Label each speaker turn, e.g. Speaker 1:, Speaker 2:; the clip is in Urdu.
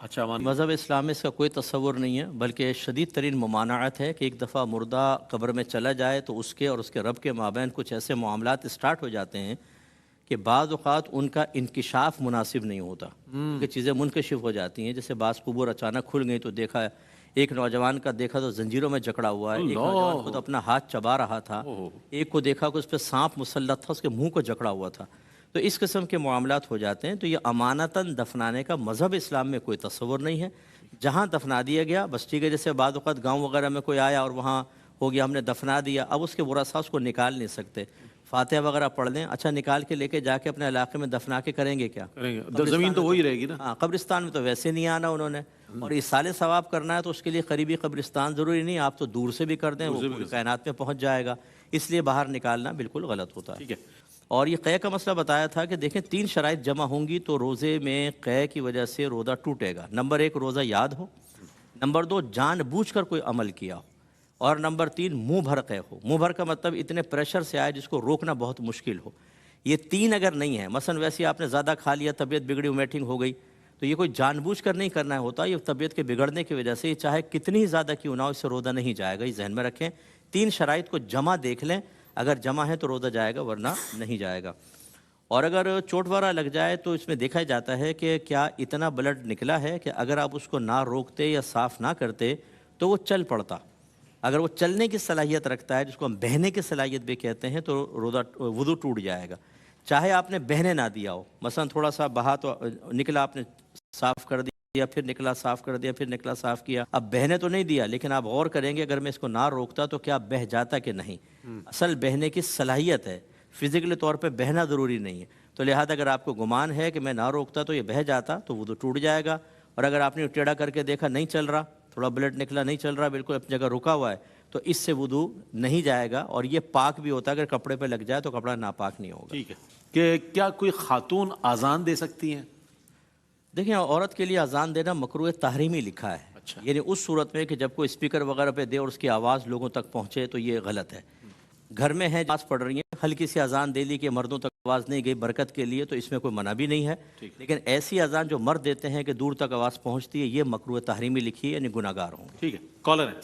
Speaker 1: اچھا
Speaker 2: مذہب اسلام میں اس کا کوئی تصور نہیں ہے، بلکہ شدید ترین ممانعت ہے کہ ایک دفعہ مردہ قبر میں چلا جائے تو اس کے اور اس کے رب کے مابین کچھ ایسے معاملات اسٹارٹ ہو جاتے ہیں کہ بعض اوقات ان کا انکشاف مناسب نہیں ہوتا، کہ چیزیں منکشف ہو جاتی ہیں۔ جیسے بعض قبور اچانک کھل گئی تو دیکھا ایک نوجوان کا دیکھا تو زنجیروں میں جکڑا ہوا ہے، ایک نوجوان خود اپنا ہاتھ چبا رہا تھا، ایک کو دیکھا کہ اس پہ سانپ مسلط تھا، اس کے منہ کو جکڑا ہوا تھا۔ تو اس قسم کے معاملات ہو جاتے ہیں، تو یہ امانتاً دفنانے کا مذہب اسلام میں کوئی تصور نہیں ہے۔ جہاں دفنا دیا گیا بس ٹھیک ہے، جیسے بعض اوقات گاؤں وغیرہ میں کوئی آیا اور وہاں ہو گیا، ہم نے دفنا دیا، اب اس کے ورثاء اس کو نکال نہیں سکتے، فاتحہ وغیرہ پڑھ لیں، اچھا نکال کے لے کے جا کے اپنے علاقے میں دفنا کے کریں گے کیا؟
Speaker 1: زمین تو وہی رہے گی نا۔
Speaker 2: ہاں، قبرستان میں تو ویسے نہیں آنا انہوں نے، اور ایصال ثواب کرنا ہے تو اس کے لیے قریبی قبرستان ضروری نہیں، آپ تو دور سے بھی کر دیں، وہ پوری کائنات میں پہنچ جائے گا، اس لیے باہر نکالنا بالکل غلط ہوتا ہے۔
Speaker 1: ٹھیک ہے،
Speaker 2: اور یہ قے کا مسئلہ بتایا تھا کہ دیکھیں 3 شرائط جمع ہوں گی تو روزے میں قے کی وجہ سے روزہ ٹوٹے گا۔ نمبر 1 روزہ یاد ہو، نمبر 2 جان بوجھ کر کوئی عمل کیا ہو، اور نمبر 3 منہ بھر قے ہو۔ منہ بھر کا مطلب اتنے پریشر سے آئے جس کو روکنا بہت مشکل ہو۔ یہ 3 اگر نہیں ہے، مثلا ویسے آپ نے زیادہ کھا لیا، طبیعت بگڑی، ومیٹنگ ہو گئی، تو یہ کوئی جان بوجھ کر نہیں کرنا ہوتا، یہ طبیعت کے بگڑنے کی وجہ سے، یہ چاہے کتنی زیادہ کیوں نہ ہو، اس سے روزہ نہیں جائے گا، یہ ذہن میں رکھیں۔ 3 شرائط کو جمع دیکھ لیں، اگر جمع ہے تو روزہ جائے گا، ورنہ نہیں جائے گا۔ اور اگر چوٹ وغیرہ لگ جائے تو اس میں دیکھا جاتا ہے کہ کیا اتنا بلڈ نکلا ہے کہ اگر آپ اس کو نہ روکتے یا صاف نہ کرتے تو وہ چل پڑتا۔ اگر وہ چلنے کی صلاحیت رکھتا ہے، جس کو ہم بہنے کی صلاحیت بھی کہتے ہیں، تو روزہ وضو ٹوٹ جائے گا، چاہے آپ نے بہنے نہ دیا ہو۔ مثلا تھوڑا سا بہا تو نکلا، آپ نے صاف کر دیا، پھر نکلا صاف کر دیا، پھر نکلا صاف کیا، اب بہنے تو نہیں دیا، لیکن آپ غور کریں گے اگر میں اس کو نہ روکتا تو کیا بہہ جاتا کہ نہیں۔ اصل بہنے کی صلاحیت ہے، فزیکلی طور پہ بہنا ضروری نہیں ہے، تو لہذا اگر آپ کو گمان ہے کہ میں نہ روکتا تو یہ بہہ جاتا تو وضو ٹوٹ جائے گا۔ اور اگر آپ نے ٹیڑھا کر کے دیکھا نہیں چل رہا، تھوڑا بلڈ نکلا، نہیں چل رہا، بالکل اپنی جگہ رکا ہوا ہے، تو اس سے وضو نہیں جائے گا، اور یہ پاک بھی ہوتا ہے، اگر کپڑے پہ لگ جائے تو کپڑا ناپاک نہیں ہوگا۔
Speaker 1: ٹھیک ہے کہ کیا کوئی خاتون اذان دے سکتی ہیں؟
Speaker 2: دیکھیں، عورت کے لیے اذان دینا مکروہ تحریمی لکھا ہے، یعنی اس صورت میں کہ جب کوئی اسپیکر وغیرہ پہ دے اور اس کی آواز لوگوں تک پہنچے تو یہ غلط ہے۔ گھر میں ہیں، نماز پڑھ رہی ہیں، ہلکی سی اذان دے لی کہ مردوں تک آواز نہیں گئی برکت کے لیے، تو اس میں کوئی منع بھی نہیں ہے، لیکن ایسی اذان جو مرد دیتے ہیں کہ دور تک آواز پہنچتی ہے، یہ مکروہ تحریمی لکھی ہے، یعنی گناہگار ہوں۔
Speaker 1: ٹھیک ہے، کالر ہے۔